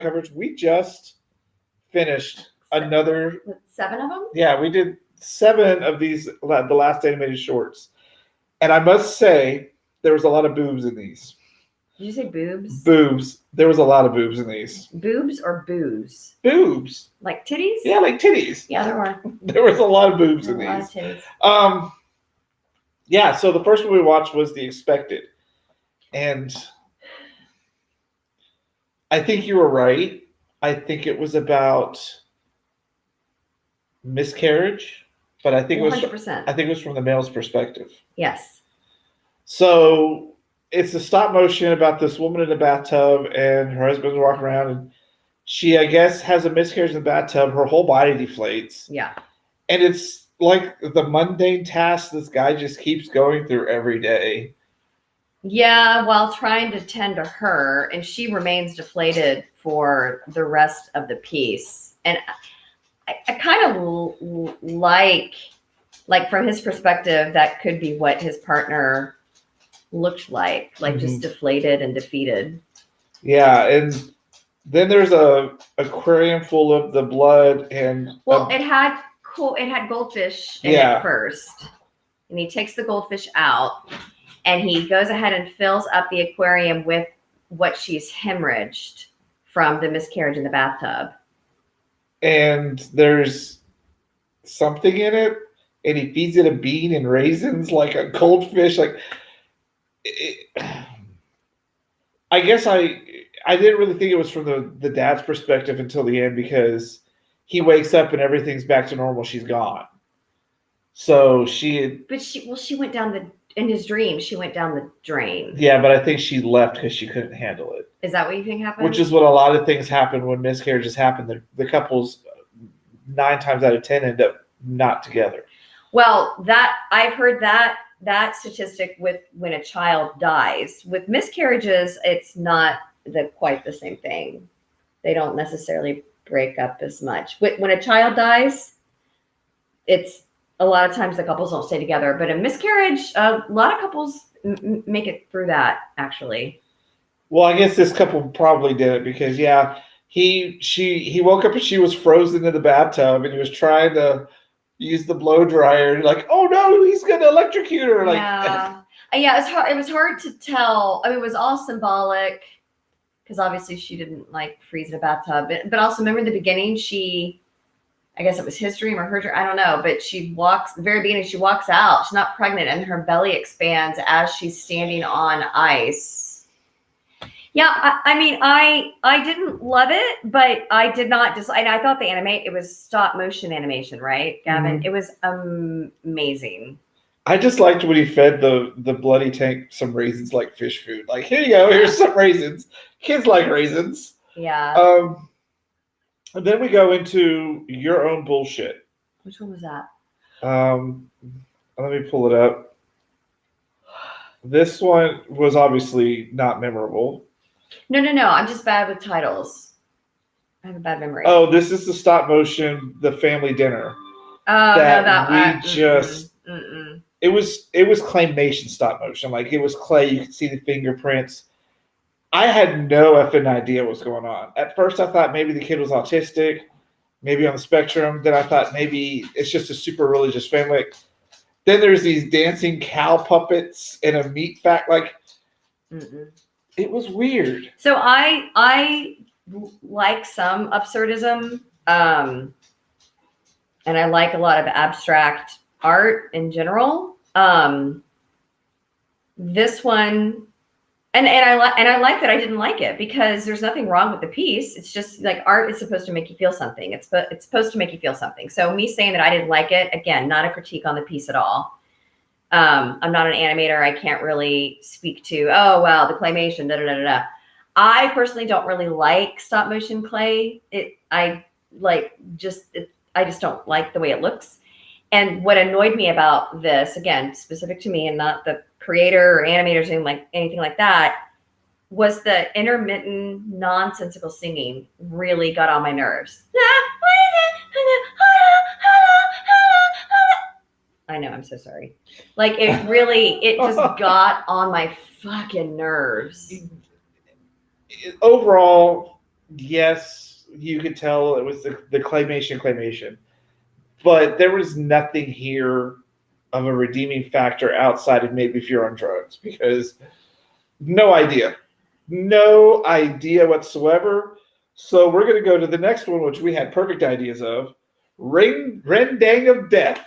coverage. We just finished another 7 of them. Yeah, we did 7 of these, the last animated shorts, and I must say there was a lot of boobs in these. Did you say boobs? Boobs. There was a lot of boobs in these. Boobs or booze? Boobs. Like titties? Yeah, like titties. Yeah, there were. There was a lot of boobs in A lot these. of titties. Yeah. So the first one we watched was The Expected, and I think you were right. I think it was about miscarriage, but I think 100%. it was from the male's perspective. Yes. So it's a stop motion about this woman in the bathtub, and her husband's walking around, and she, I guess, has a miscarriage in the bathtub. Her whole body deflates. Yeah. And it's like the mundane task this guy just keeps going through every day. Yeah, while trying to tend to her, and she remains deflated for the rest of the piece. And I kind of like from his perspective, that could be what his partner looked like just deflated and defeated. Yeah, and then there's a aquarium full of the blood, and it had goldfish in it first, and he takes the goldfish out, and he goes ahead and fills up the aquarium with what she's hemorrhaged from the miscarriage in the bathtub. And there's something in it, and he feeds it a bean and raisins like a goldfish. I guess I didn't really think it was from the dad's perspective until the end, because he wakes up and everything's back to normal. She's gone. So she went down in his dream, she went down the drain. Yeah, but I think she left because she couldn't handle it. Is that what you think happened? Which is what a lot of things happen when miscarriages happen. The couples 9 times out of 10 end up not together. Well, I've heard that statistic with when a child dies. With miscarriages, it's not quite the same thing. They don't necessarily break up as much. When a child dies, it's a lot of times the couples don't stay together. But a miscarriage, a lot of couples make it through that, actually. Well, I guess this couple probably did it because, yeah, he woke up and she was frozen in the bathtub, and he was trying to use the blow dryer, and like, oh no, he's gonna electrocute her. Yeah, it was hard to tell. I mean, it was all symbolic, because obviously she didn't freeze in a bathtub. But also, remember in the beginning, I guess it was his dream or her dream, I don't know. But the very beginning, she walks out. She's not pregnant, and her belly expands as she's standing on ice. Yeah, I didn't love it, but I did not I thought it was stop motion animation, right, Gavin? Mm-hmm. It was amazing. I just liked when he fed the bloody tank some raisins like fish food. Like, here you go, here's some raisins. Kids like raisins. Yeah. And then we go into Your Own Bullshit. Which one was that? Let me pull it up. This one was obviously not memorable. No. I'm just bad with titles. I have a bad memory. Oh, this is the stop motion, the family dinner. Oh, It was claymation stop motion. Like, it was clay. You could see the fingerprints. I had no effing idea what was going on. At first, I thought maybe the kid was autistic, maybe on the spectrum. Then I thought maybe it's just a super religious family. Then there's these dancing cow puppets and a meat fact. It was weird. So I like some absurdism, and I like a lot of abstract art in general. This one, and I like that I didn't like it, because there's nothing wrong with the piece. It's just like, art is supposed to make you feel something. It's supposed to make you feel something. So me saying that I didn't like it, again, not a critique on the piece at all. I'm not an animator. I can't really speak to, oh, well, the claymation, da-da-da-da-da. I personally don't really like stop motion clay. I just don't like the way it looks. And what annoyed me about this, again, specific to me and not the creator or animators or anything like that, was the intermittent, nonsensical singing really got on my nerves. I know, I'm so sorry. It just got on my fucking nerves. Overall, yes, you could tell it was the claymation, but there was nothing here of a redeeming factor outside of maybe if you're on drugs, because no idea whatsoever. So we're going to go to the next one, which we had perfect ideas of, Rendang of Death.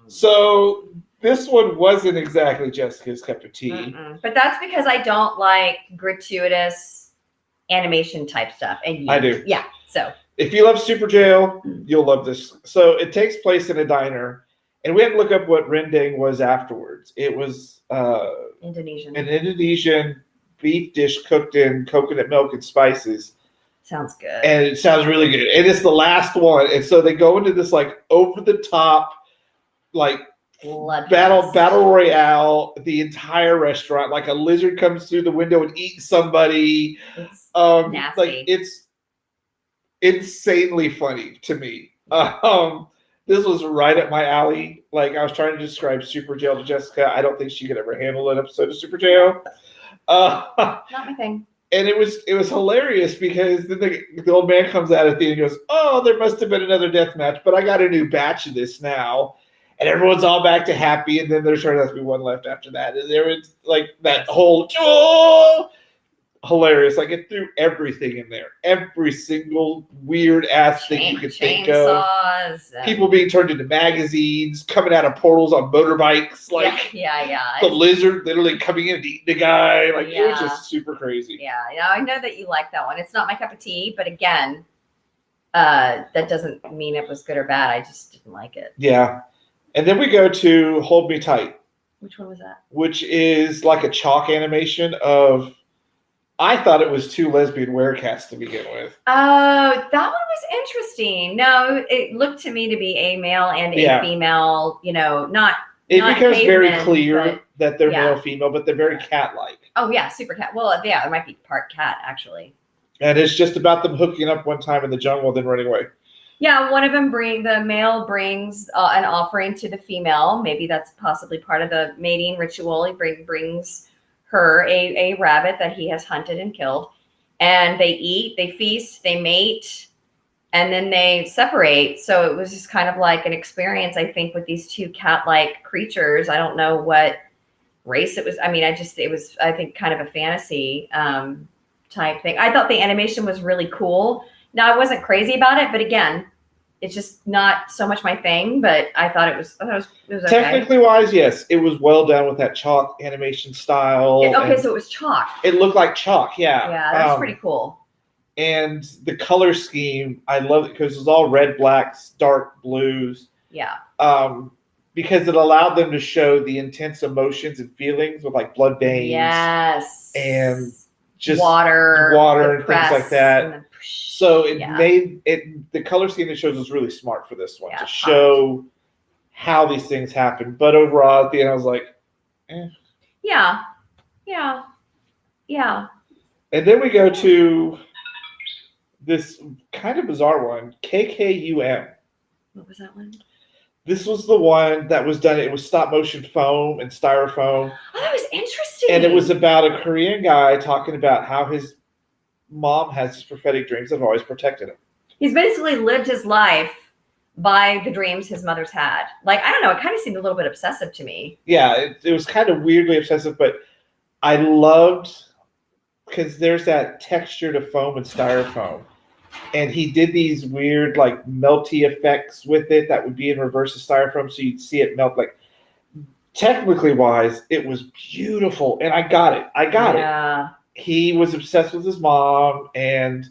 So this one wasn't exactly Jessica's cup of tea. But that's because I don't like gratuitous animation type stuff. And I do. Yeah. So if you love Super Jail, you'll love this. So it takes place in a diner, and we had to look up what rendang was afterwards. It was Indonesian. An Indonesian beef dish cooked in coconut milk and spices. Sounds good. And it sounds really good. And it's the last one. And so they go into this like over the top, like battle royale, the entire restaurant. Like a lizard comes through the window and eats somebody. It's nasty. Like it's insanely funny to me. This was right up my alley. Like I was trying to describe Super Jail to Jessica. I don't think she could ever handle an episode of Super Jail. Not my thing. And it was hilarious because then the old man comes out at the end and goes, "Oh, there must have been another death match, but I got a new batch of this now." And everyone's all back to happy, and then there turned out to be one left after that. And there was like that whole hilarious. Like it threw everything in there. Every single weird ass thing you could think of. People being turned into magazines, coming out of portals on motorbikes. Like the lizard literally coming in and eating the guy. Like it was just super crazy. Yeah, I know that you like that one. It's not my cup of tea, but again, that doesn't mean it was good or bad. I just didn't like it. Yeah. And then we go to Hold Me Tight. Which one was that? Which is like a chalk animation of, I thought it was two lesbian werecats to begin with. Oh, that one was interesting. No, it looked to me to be a male and a female, not. It becomes very clear that they're male-female, but they're very cat-like. Oh, yeah, super cat. Well, yeah, it might be part cat, actually. And it's just about them hooking up one time in the jungle, then running away. Yeah, one of them the male brings an offering to the female. Maybe that's possibly part of the mating ritual. He brings her a rabbit that he has hunted and killed. And they eat, they feast, they mate, and then they separate. So it was just kind of like an experience, I think, with these two cat-like creatures. I don't know what race it was. I mean, it was, I think, kind of a fantasy type thing. I thought the animation was really cool. Now, I wasn't crazy about it, but again, it's just not so much my thing, but I thought it was okay. Technically wise, yes. It was well done with that chalk animation style. So it was chalk. It looked like chalk, yeah. Yeah, that's pretty cool. And the color scheme, I love it because it was all red, blacks, dark blues. Yeah. Because it allowed them to show the intense emotions and feelings with like blood veins. Yes. And just water and things like that. So it made it, the color scheme it shows was really smart for this one to show how these things happen. But overall, at the end, I was like, eh. Yeah. And then we go to this kind of bizarre one, KKUM. What was that one? This was the one that was done. It was stop motion foam and styrofoam. Oh, that was interesting. And it was about a Korean guy talking about how his mom has these prophetic dreams that have always protected him. He's basically lived his life by the dreams his mother's had. Like, I don't know, it kind of seemed a little bit obsessive to me. Yeah, it was kind of weirdly obsessive, but I loved, because there's that texture to foam and styrofoam. And he did these weird, like, melty effects with it that would be in reverse of styrofoam, so you'd see it melt. Like, technically wise, it was beautiful, and I got it. Yeah. He was obsessed with his mom, and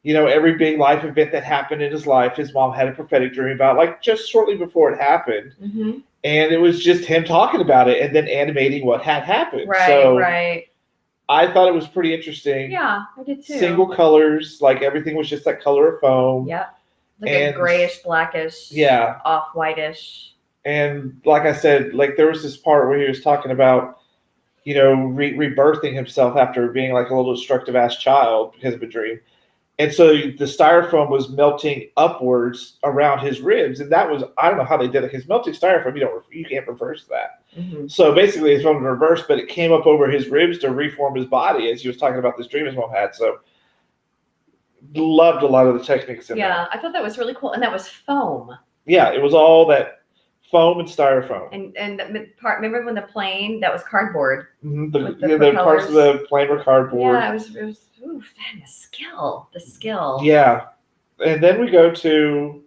every big life event that happened in his life, his mom had a prophetic dream about, like just shortly before it happened. Mm-hmm. And it was just him talking about it and then animating what had happened. Right. I thought it was pretty interesting. Yeah, I did too. Single colors, like everything was just that color of foam. Yeah, like a grayish, blackish, off-whitish. And like I said, like there was this part where he was talking about, rebirthing himself after being like a little destructive ass child because of a dream. And so the styrofoam was melting upwards around his ribs. And that was, I don't know how they did it, because melting styrofoam, you can't reverse that. Mm-hmm. So basically it's from the reverse, but it came up over his ribs to reform his body as he was talking about this dream his mom had. So Loved a lot of the techniques in there. Yeah, I thought that was really cool, and that was foam. Yeah, it was all that foam and styrofoam. And the part. Remember when the plane that was cardboard? Mm-hmm. The The parts of the plane were cardboard. Yeah, it was. Ooh, man, the skill. Yeah, and then we go to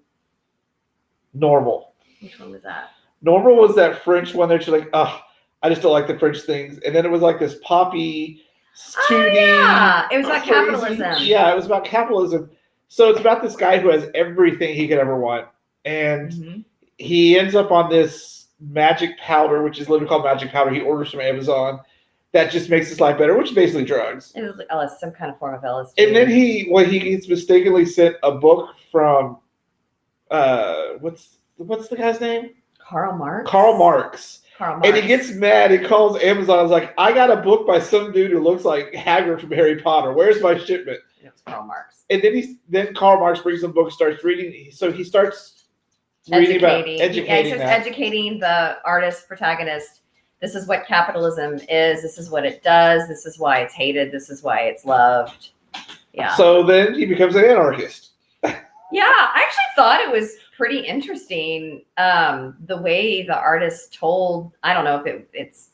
Normal. Which one was that? Normal was that French one that you're like, oh, I just don't like the French things. And then it was like this poppy, snooty. Yeah, it was about crazy. capitalism. Yeah, it was about capitalism. So it's about this guy who has everything he could ever want. And he ends up on this magic powder, which is literally called magic powder. He orders from Amazon. That just makes his life better, which is basically drugs. It was some kind of form of LSD. And then he gets mistakenly sent a book from, what's the guy's name? Karl Marx. Karl Marx. Karl Marx. And he gets mad and calls Amazon. He's like, I got a book by some dude who looks like Hagrid from Harry Potter. Where's my shipment? And it was Karl Marx. And then Karl Marx brings him a book, starts reading. So he starts reading about educating. Yeah, he starts educating the artist protagonist. This is what capitalism is. This is what it does. This is why it's hated. This is why it's loved. Yeah. So then he becomes an anarchist. Yeah, I actually thought it was pretty interesting. The way the artist told, I don't know if it's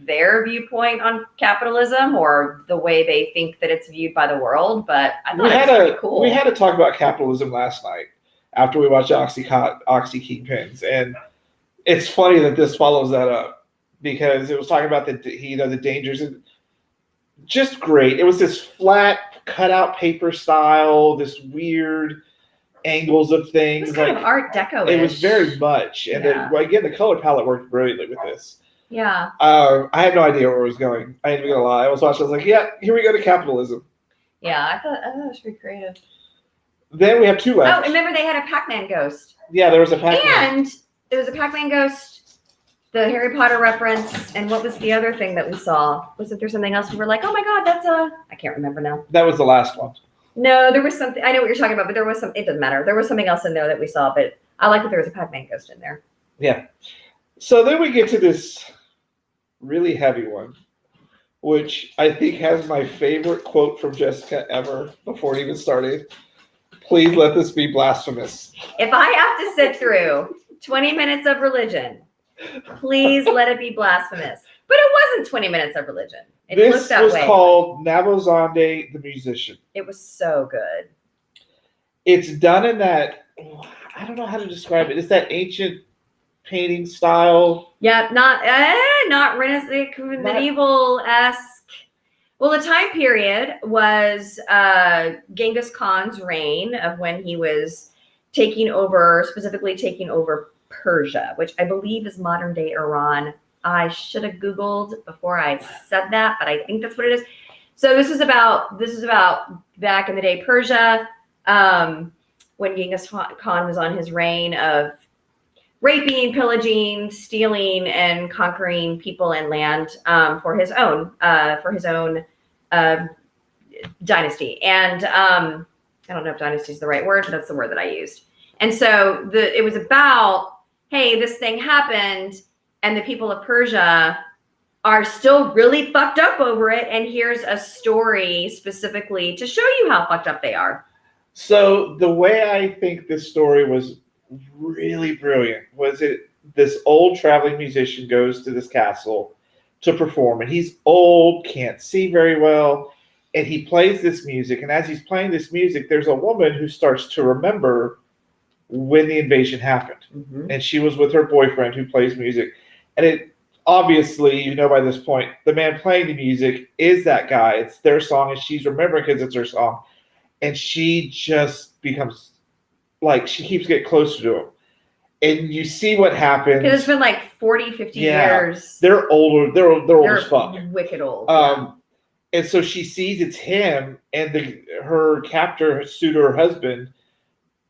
their viewpoint on capitalism or the way they think that it's viewed by the world, but I thought it was pretty cool. We had to talk about capitalism last night after we watched Oxy Kingpins, and it's funny that this follows that up because it was talking about the dangers and just great. It was this flat cutout paper style, this weird angles of things. It was kind of Art Deco-ish. It was very much. And then, again, the color palette worked brilliantly with this. Yeah. I had no idea where it was going. I ain't even gonna lie. I was watching. I was like, "Yeah, here we go to capitalism." Yeah, I thought it was pretty creative. Then we have two left. Oh, remember they had a Pac-Man ghost. Yeah, there was a Pac-Man. And there was a Pac-Man ghost, the Harry Potter reference, and what was the other thing that we saw? Wasn't there something else we were like, "Oh my God, that's I can't remember now." That was the last one. No, there was something. I know what you're talking about, but there was some. It doesn't matter. There was something else in there that we saw, but I like that there was a Pac-Man ghost in there. Yeah. So then we get to this really heavy one, which I think has my favorite quote from Jessica ever before it even started. Please let this be blasphemous. If I have to sit through 20 minutes of religion, please let it be blasphemous. But it wasn't 20 minutes of religion. It looked that way. This was called Naval Zombie, the musician. It was so good. It's done in that, I don't know how to describe it. It's that ancient painting style. Yeah, not Renaissance, medieval-esque. Well, the time period was Genghis Khan's reign of when he was specifically taking over Persia, which I believe is modern-day Iran. I should have Googled before I said that, but I think that's what it is. So this is about back in the day Persia, when Genghis Khan was on his reign of raping, pillaging, stealing, and conquering people and land for his own dynasty. And I don't know if dynasty is the right word, but that's the word that I used. And so it was about, hey, this thing happened, and the people of Persia are still really fucked up over it. And here's a story specifically to show you how fucked up they are. So the way I think this story was really brilliant was this old traveling musician goes to this castle to perform, and he's old, can't see very well, and he plays this music. And as he's playing this music, there's a woman who starts to remember when the invasion happened. Mm-hmm. And she was with her boyfriend who plays music. And it obviously, by this point, the man playing the music is that guy. It's their song, and she's remembering because it's her song. And she just becomes like, she keeps getting closer to him. And you see what happens. Because it's been like 40, 50 years. They're older. They're old as fuck. Wicked old. And so she sees it's him, and her captor, suitor, her husband,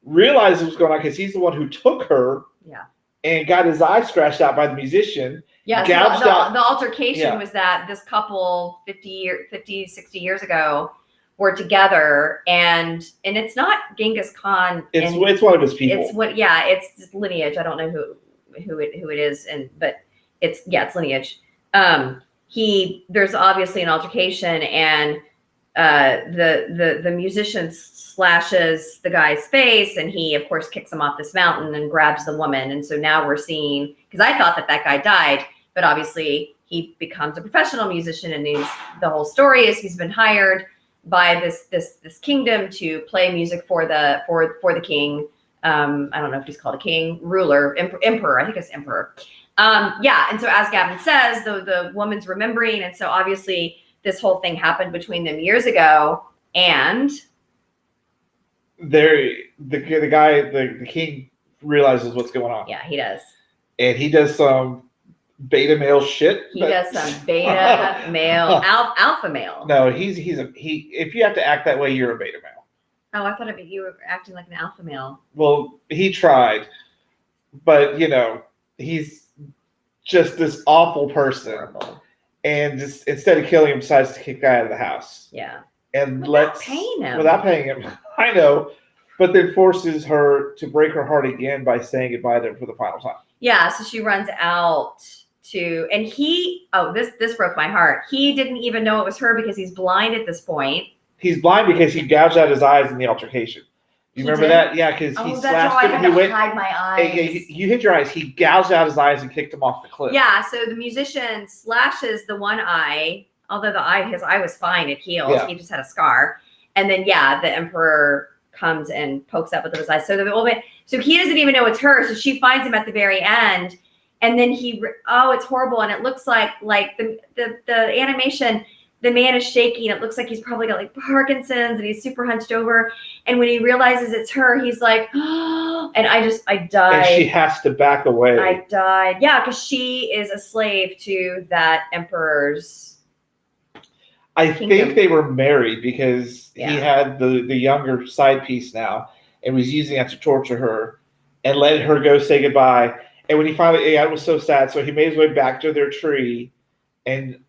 realizes what's going on because he's the one who took her. Yeah. And got his eye scratched out by the musician. Yeah, so the altercation was that this couple 50, 60 years ago were together, and it's not Genghis Khan. It's one of his people. It's Lineage. I don't know who it is, but it's Lineage. There's obviously an altercation, and the musician slashes the guy's face, and he of course kicks him off this mountain and grabs the woman. And so now we're seeing, because I thought that guy died, but obviously he becomes a professional musician, and the whole story is he's been hired by this kingdom to play music for the king. I don't know if he's called a king, ruler, emperor. I think it's emperor. Yeah. And so as Gavin says, the woman's remembering, and so obviously this whole thing happened between them years ago, and the king realizes what's going on. Yeah, he does. And he does some beta male shit. He does some beta male, alpha male. No, if you have to act that way, you're a beta male. Oh, I thought you were acting like an alpha male. Well, he tried, but he's just this awful person. Horrible. And just instead of killing him, decides to kick the guy out of the house. Yeah. And without paying him. I know, but then forces her to break her heart again by saying goodbye to him for the final time. Yeah, so she runs out and this broke my heart. He didn't even know it was her because he's blind at this point. He's blind because he gouged out his eyes in the altercation. You remember that? Yeah, because he slashed him. He went. Hide my eyes. You hit your eyes. He gouged out his eyes and kicked him off the cliff. Yeah. So the musician slashes the one eye, although his eye was fine. It healed. Yeah. He just had a scar. And then the emperor comes and pokes up with his eyes. So so he doesn't even know it's her. So she finds him at the very end, and then it's horrible. And it looks like the animation. The man is shaking. It looks like he's probably got like Parkinson's, and he's super hunched over. And when he realizes it's her, he's like, oh, and I died. And she has to back away. I died. Yeah, because she is a slave to that emperor's kingdom. Think they were married because he had the younger side piece now and was using that to torture her and let her go say goodbye. And when he finally, it was so sad. So he made his way back to their tree, and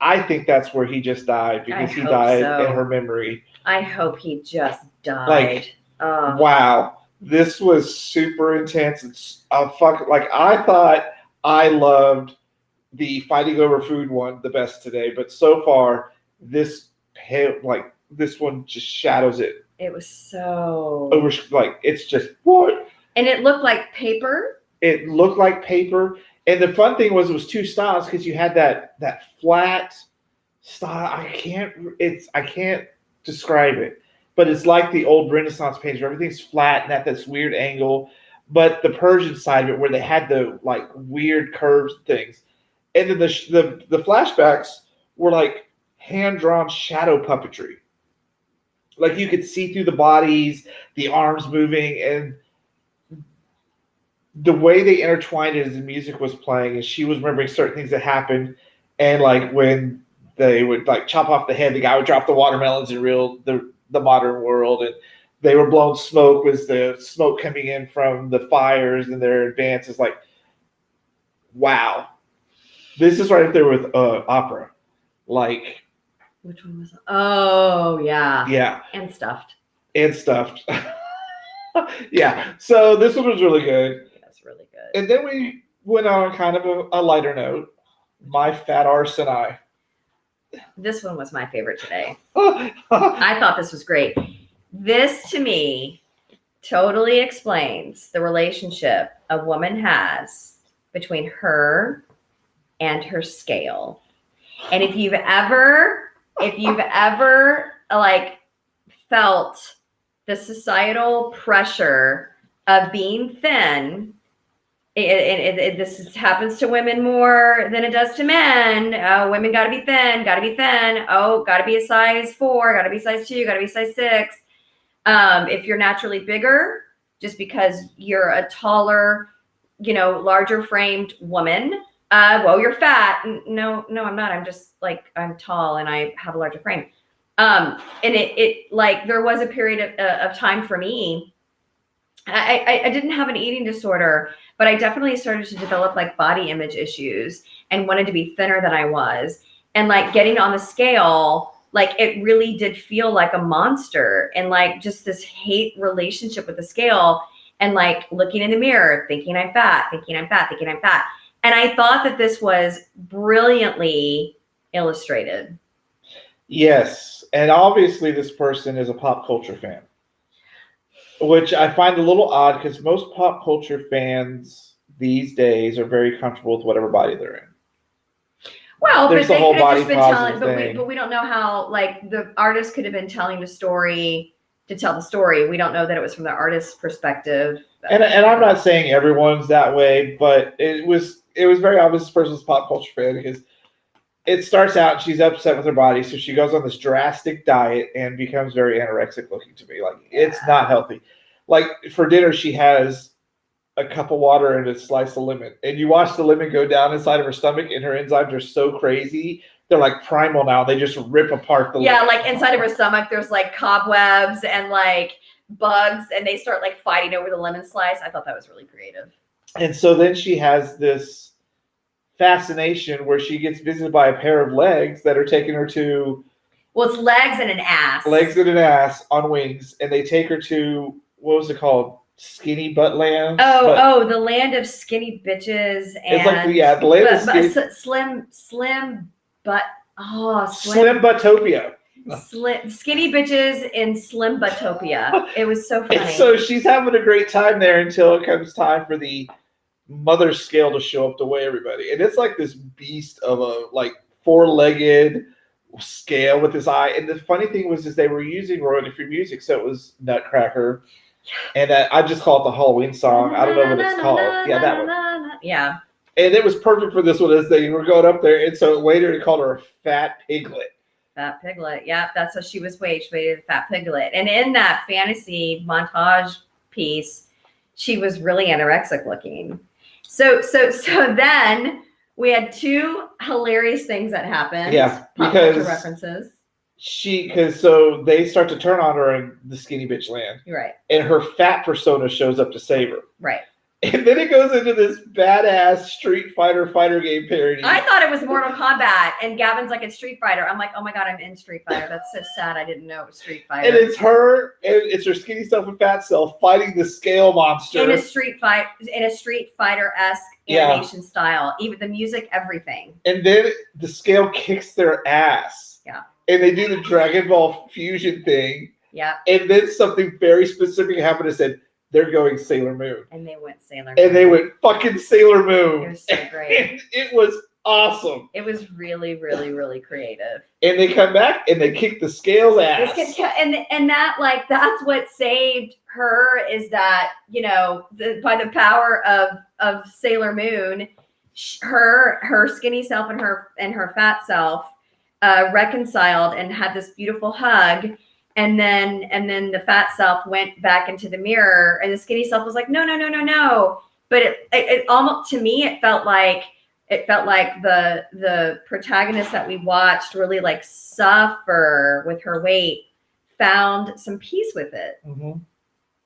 I think that's where he just died because he died in her memory. I hope he just died. Wow. This was super intense. It's I thought I loved the fighting over food one the best today, but so far this one just shadows it. It was so it's just what? And it looked like paper. It looked like paper. And the fun thing was it was two styles because you had that flat style. I can't describe it, but it's like the old Renaissance paintings where everything's flat and at this weird angle. But the Persian side of it where they had the weird curves things, and then the flashbacks were like hand drawn shadow puppetry. Like you could see through the bodies, the arms moving, and the way they intertwined it as the music was playing, and she was remembering certain things that happened, and when they would chop off the head, the guy would drop the watermelons in the modern world, and they were blowing smoke was the smoke coming in from the fires and their advances. Wow, this is right up there with opera. Which one was it? Oh yeah, and stuffed. Yeah, so this one was really good. Really good. And then we went on kind of a lighter note. My Fat Arse and I. This one was my favorite today. I thought this was great. This, to me, totally explains the relationship a woman has between her and her scale. And if you've ever felt the societal pressure of being thin, this happens to women more than it does to men. Women got to be thin. Oh, got to be a size 4, got to be size 2, got to be size 6. If you're naturally bigger, just because you're a taller, larger framed woman, you're fat. No, I'm not. I'm just I'm tall and I have a larger frame. And there was a period of time for me. I didn't have an eating disorder, but I definitely started to develop body image issues and wanted to be thinner than I was. And getting on the scale, it really did feel like a monster, and just this hate relationship with the scale, and looking in the mirror, thinking I'm fat. And I thought that this was brilliantly illustrated. Yes, and obviously this person is a pop culture fan, which I find a little odd because most pop culture fans these days are very comfortable with whatever body they're in. Well, There's but the they whole could have body just been positive telling, thing. but we don't know how, like, the artist could have been telling the story to tell the story. We don't know that it was from the artist's perspective. And I'm not saying everyone's that way, but it was very obvious this person's a pop culture fan because it starts out she's upset with her body, so she goes on this drastic diet and becomes very anorexic looking to me. Like, it's not healthy. Like, for dinner she has a cup of water and a slice of lemon, and you watch the lemon go down inside of her stomach, and her enzymes are so crazy. They're like primal now. They just rip apart the lemon. Like inside of her stomach, there's like cobwebs and like bugs, and they start like fighting over the lemon slice. I thought that was really creative. And so then she has this fascination where she gets visited by a pair of legs that are taking her to... Well, it's legs and an ass. Legs and an ass on wings, and they take her to, what was it called? Skinny Butt Land? The land of skinny bitches. And it's like, the land of skinny... Slim butt. Oh, Slim Botopia. Skinny bitches in Slim Botopia. It was so funny. And so she's having a great time there until it comes time for the mother scale to show up to weigh everybody. And it's like this beast of a like 4-legged scale with his eye. And the funny thing was is they were using royalty-free music, so it was Nutcracker. And I just call it the Halloween song. I don't know what it's called. Yeah, that one. Yeah. And it was perfect for this one as they were going up there. And so it weighed her and called her a fat piglet. Fat piglet. Yeah, that's what she was weighed. She weighed a fat piglet. And in that fantasy montage piece, she was really anorexic looking. So then we had two hilarious things that happened. Yeah, pop culture references. So they start to turn on her in the skinny bitch land. Right. And her fat persona shows up to save her. Right. And then it goes into this badass Street Fighter game parody. I thought it was Mortal Kombat, and Gavin's like, it's Street Fighter. I'm like, oh my God, I'm in Street Fighter. That's so sad. I didn't know it was Street Fighter. And it's her skinny self and fat self fighting the scale monster. In a Street Fighter-esque animation style. Even the music, everything. And then the scale kicks their ass. Yeah. And they do the Dragon Ball fusion thing. Yeah. And then something very specific happened and said, they're going Sailor Moon. And they went Sailor Moon. And they went fucking Sailor Moon. It was so great. And it was awesome. It was really, really, really creative. And they come back and they kick the scale's ass. And that, like, that's what saved her, is that, you know, by the power of Sailor Moon, her skinny self and her fat self reconciled and had this beautiful hug. And then the fat self went back into the mirror, and the skinny self was like, no. But it almost, to me, it felt like the protagonist that we watched really like suffer with her weight found some peace with it. Mm-hmm.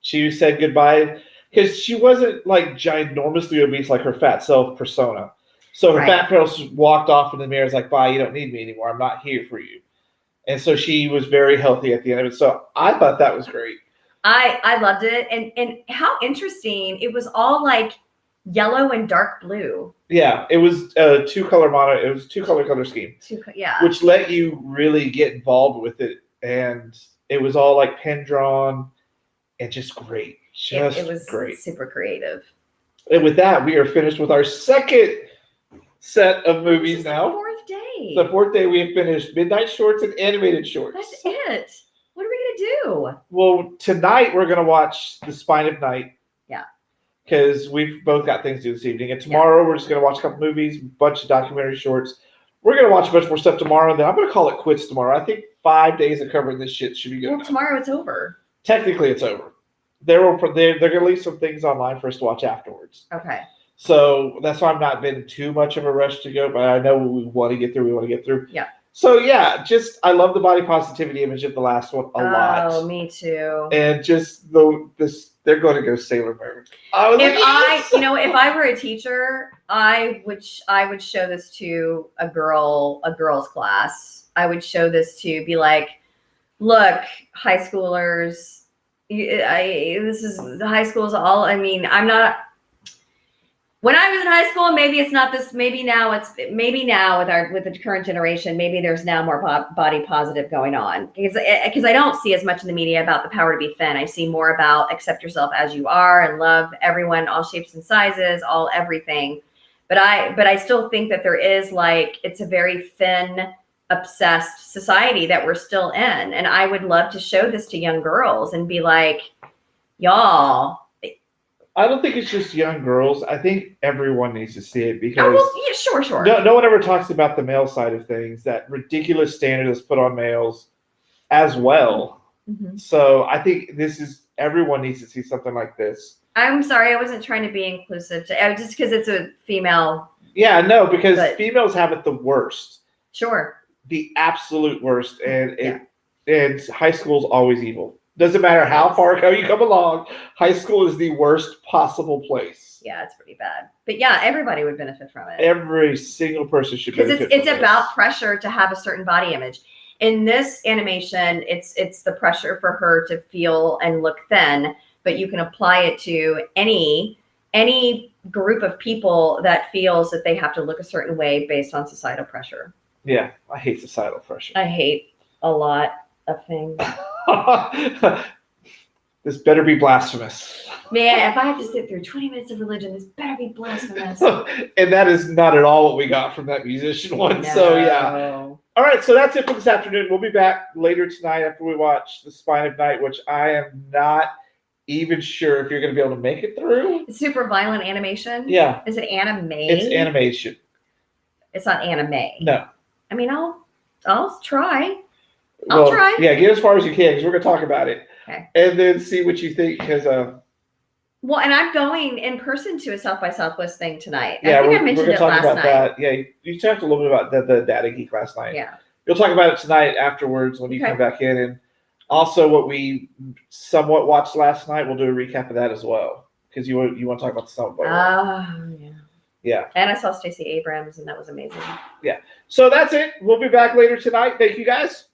She said goodbye because she wasn't like ginormously obese like her fat self persona. So her fat person walked off in the mirror, was like, bye, you don't need me anymore. I'm not here for you. And so she was very healthy at the end of it. So I thought that was great. I loved it. And how interesting. It was all like yellow and dark blue. Yeah, it was a two-color color scheme. Which let you really get involved with it. And it was all like pen drawn and just great. It was great. Super creative. And with that, we are finished with our second set of movies now. The fourth day we have finished Midnight Shorts and Animated Shorts. That's it. What are we going to do? Well, tonight we're going to watch The Spine of Night. Yeah. Because we've both got things to do this evening. And tomorrow we're just going to watch a couple movies, a bunch of documentary shorts. We're going to watch a bunch more stuff tomorrow. And then I'm going to call it quits tomorrow. I think 5 days of covering this shit should be good. Well, tomorrow it's over. Technically it's over. They're going to leave some things online for us to watch afterwards. Okay. So that's why I'm not been too much of a rush to go, but I know we want to get through. Yeah. So yeah, I love the body positivity image of the last one a lot. Oh, me too. And just they're going to go Sailor Moon. If I were a teacher, I would show this to a girls class. I would show this to be like, look, high schoolers, this is the high school's all. I mean, I'm not. When I was in high school, maybe it's not this. Maybe now with the current generation, maybe there's now more body positive going on because I don't see as much in the media about the power to be thin. I see more about accept yourself as you are and love everyone, all shapes and sizes, all everything. But I still think that there is like it's a very thin, obsessed society that we're still in, and I would love to show this to young girls and be like, y'all. I don't think it's just young girls. I think everyone needs to see it because sure. No one ever talks about the male side of things, that ridiculous standard that's put on males as well. Mm-hmm. So I think everyone needs to see something like this. I'm sorry, I wasn't trying to be inclusive. Just because it's a female. Yeah, no, because females have it the worst. Sure. The absolute worst, and high school's always evil. Doesn't matter how far you come along, high school is the worst possible place. Yeah, it's pretty bad. But yeah, everybody would benefit from it. Every single person should benefit from it. Because it's about pressure to have a certain body image. In this animation, it's the pressure for her to feel and look thin, but you can apply it to any group of people that feels that they have to look a certain way based on societal pressure. Yeah, I hate societal pressure. I hate a lot of things. This better be blasphemous. Man, if I have to sit through 20 minutes of religion, this better be blasphemous. And that is not at all what we got from that musician one. No. So yeah. All right, so that's it for this afternoon. We'll be back later tonight after we watch The Spine of Night, which I am not even sure if you're going to be able to make it through. It's super violent animation. Yeah. Is it anime? It's animation. It's not anime. No. I mean, I'll try. I'll try. Yeah, get as far as you can because we're going to talk about it. Okay. And then see what you think because well, and I'm going in person to a South by Southwest thing tonight. Yeah, I think I mentioned it last night. That. Yeah, you talked a little bit about the Data Geek last night. Yeah. You'll talk about it tonight afterwards when you come back in. And also what we somewhat watched last night, we'll do a recap of that as well. Because you want to talk about the Summit Boat. Yeah. Yeah. And I saw Stacey Abrams, and that was amazing. Yeah. So that's it. We'll be back later tonight. Thank you, guys.